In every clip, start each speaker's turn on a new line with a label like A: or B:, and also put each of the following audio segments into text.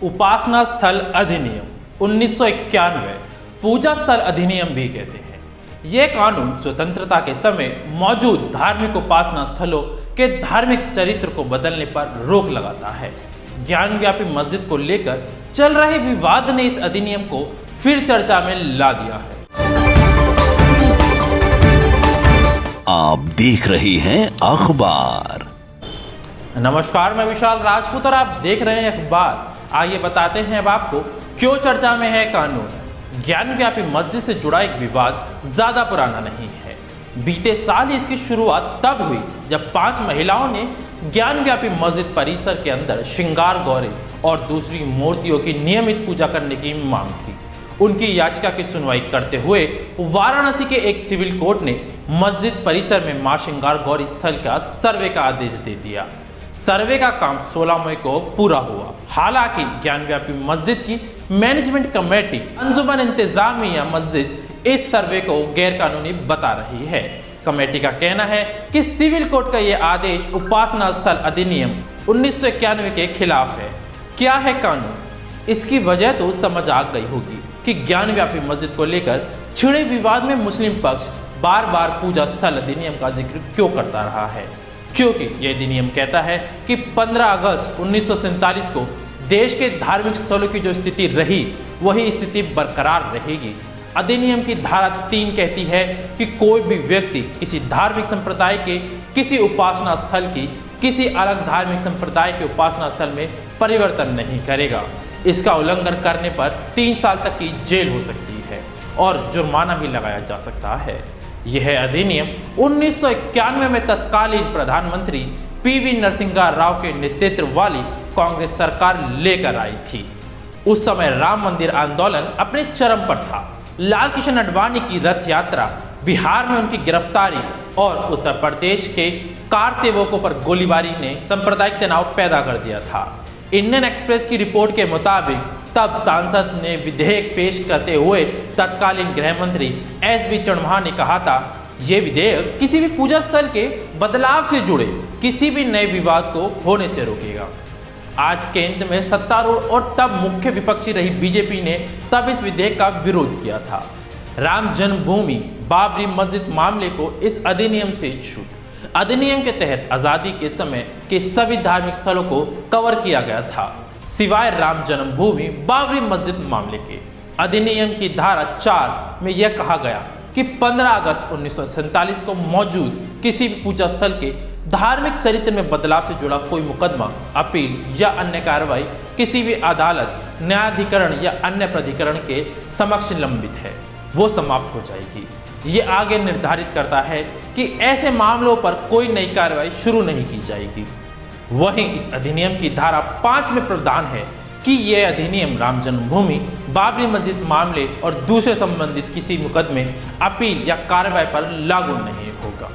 A: उपासना स्थल अधिनियम 1991 पूजा स्थल अधिनियम भी कहते हैं। यह कानून स्वतंत्रता के समय मौजूद धार्मिक उपासना स्थलों के धार्मिक चरित्र को बदलने पर रोक लगाता है। ज्ञानव्यापी मस्जिद को लेकर चल रहे विवाद ने इस अधिनियम को फिर चर्चा में ला दिया है।
B: आप देख रहे हैं अखबार।
A: नमस्कार, मैं विशाल राजपूत और आप देख रहे हैं अखबार। आइए बताते हैं अब आपको क्यों चर्चा में है कानून। ज्ञानव्यापी मस्जिद से जुड़ा एक विवाद ज्यादा पुराना नहीं है। बीते साल इसकी शुरुआत तब हुई जब 5 महिलाओं ने ज्ञानव्यापी मस्जिद परिसर के अंदर श्रृंगार गौरी और दूसरी मूर्तियों की नियमित पूजा करने की मांग की। उनकी याचिका की सुनवाई करते हुए वाराणसी के एक सिविल कोर्ट ने मस्जिद परिसर में मां श्रृंगार गौरी स्थल का सर्वे का आदेश दे दिया। सर्वे का काम 16 मई को पूरा हुआ। हालांकि ज्ञानव्यापी मस्जिद की मैनेजमेंट कमेटी अंजुमन इंतजामिया मस्जिद इस सर्वे को गैरकानूनी बता रही है। कमेटी का कहना है कि सिविल कोर्ट का यह आदेश उपासना स्थल अधिनियम 1991 के खिलाफ है। क्या है कानून? इसकी वजह तो समझ आ गई होगी कि ज्ञानव्यापी मस्जिद को लेकर छिड़े विवाद में मुस्लिम पक्ष बार बार पूजा स्थल अधिनियम का जिक्र क्यों करता रहा है। क्योंकि यह अधिनियम कहता है कि 15 अगस्त 1947 को देश के धार्मिक स्थलों की जो स्थिति रही वही स्थिति बरकरार रहेगी। अधिनियम की धारा 3 कहती है कि कोई भी व्यक्ति किसी धार्मिक संप्रदाय के किसी उपासना स्थल की किसी अलग धार्मिक संप्रदाय के उपासना स्थल में परिवर्तन नहीं करेगा। इसका उल्लंघन करने पर 3 साल तक की जेल हो सकती है और जुर्माना भी लगाया जा सकता है। यह अधिनियम 1991 में तत्कालीन प्रधानमंत्री पीवी नरसिम्हा राव के नेतृत्व वाली कांग्रेस सरकार लेकर आई थी। उस समय राम मंदिर आंदोलन अपने चरम पर था। लाल कृष्ण आडवाणी की रथ यात्रा, बिहार में उनकी गिरफ्तारी और उत्तर प्रदेश के कार सेवकों पर गोलीबारी ने सांप्रदायिक तनाव पैदा कर दिया था। इंडियन एक्सप्रेस की रिपोर्ट के मुताबिक तब सांसद ने विधेयक पेश करते हुए तत्कालीन गृह मंत्री एसबी चौहान ने कहा था, यह विधेयक किसी भी पूजा स्थल के बदलाव से जुड़े किसी भी नए विवाद को होने से रोकेगा। आज केंद्र में सत्तारूढ़ और तब मुख्य विपक्षी रही बीजेपी ने तब इस विधेयक का विरोध किया था। राम जन्मभूमि बाबरी मस्जिद मामले को इस अधिनियम से छूट। अधिनियम के तहत आजादी के समय के सभी धार्मिक स्थलों को कवर किया गया था सिवाय राम जन्मभूमि बाबरी मस्जिद मामले के। अधिनियम की धारा 4 में यह कहा गया कि 15 अगस्त 1947 को मौजूद किसी भी पूजा स्थल के धार्मिक चरित्र में बदलाव से जुड़ा कोई मुकदमा, अपील या अन्य कार्रवाई किसी भी अदालत, न्यायाधिकरण या अन्य प्राधिकरण के समक्ष लंबित है, वो समाप्त हो जाएगी। ये आगे निर्धारित करता है कि ऐसे मामलों पर कोई नई कार्रवाई शुरू नहीं की जाएगी। वहीं इस अधिनियम की धारा 5 में प्रावधान है कि यह अधिनियम राम जन्मभूमि बाबरी मस्जिद मामले और दूसरे संबंधित किसी मुकदमे, अपील या कार्रवाई पर लागू नहीं होगा।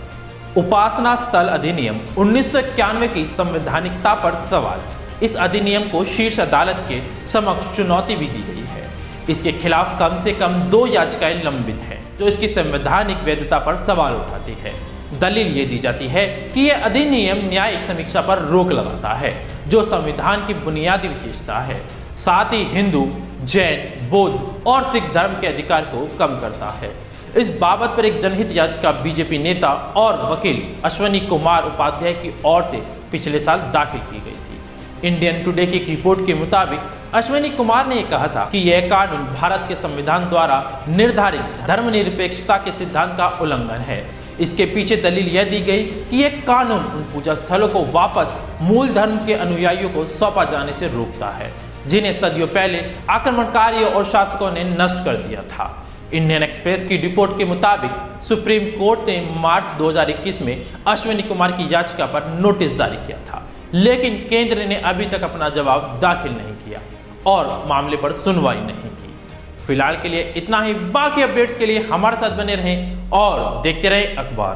A: उपासना स्थल अधिनियम 1991 की संवैधानिकता पर सवाल। इस अधिनियम को शीर्ष अदालत के समक्ष चुनौती भी दी गई है। इसके खिलाफ कम से कम 2 याचिकाएं लंबित हैं जो इसकी संवैधानिक वैधता पर सवाल उठाती है। दलील ये दी जाती है कि यह अधिनियम न्यायिक समीक्षा पर रोक लगाता है जो संविधान की बुनियादी विशेषता है। साथ ही हिंदू, जैन, बौद्ध और सिख धर्म के अधिकार को कम करता है। इस बाबत पर एक जनहित याचिका बीजेपी नेता और वकील अश्वनी कुमार उपाध्याय की ओर से पिछले साल दाखिल की गई थी। इंडियन टुडे की एक रिपोर्ट के मुताबिक अश्वनी कुमार ने कहा था कि यह कानून भारत के संविधान द्वारा निर्धारित धर्मनिरपेक्षता के सिद्धांत का उल्लंघन है। इसके पीछे दलील यह दी गई कि यह कानून उन पूजा स्थलों को वापस मूल धर्म के अनुयायियों को सौंपा जाने से रोकता है जिन्हें सदियों पहले आक्रमणकारियों और शासकों ने नष्ट कर दिया था। इंडियन एक्सप्रेस की रिपोर्ट के मुताबिक सुप्रीम कोर्ट ने मार्च 2021 में अश्वनी कुमार की याचिका पर नोटिस जारी किया था, लेकिन केंद्र ने अभी तक अपना जवाब दाखिल नहीं किया और मामले पर सुनवाई नहीं की। फिलहाल के लिए इतना ही। बाकी अपडेट्स के लिए हमारे साथ बने रहें और देखते रहें अखबार।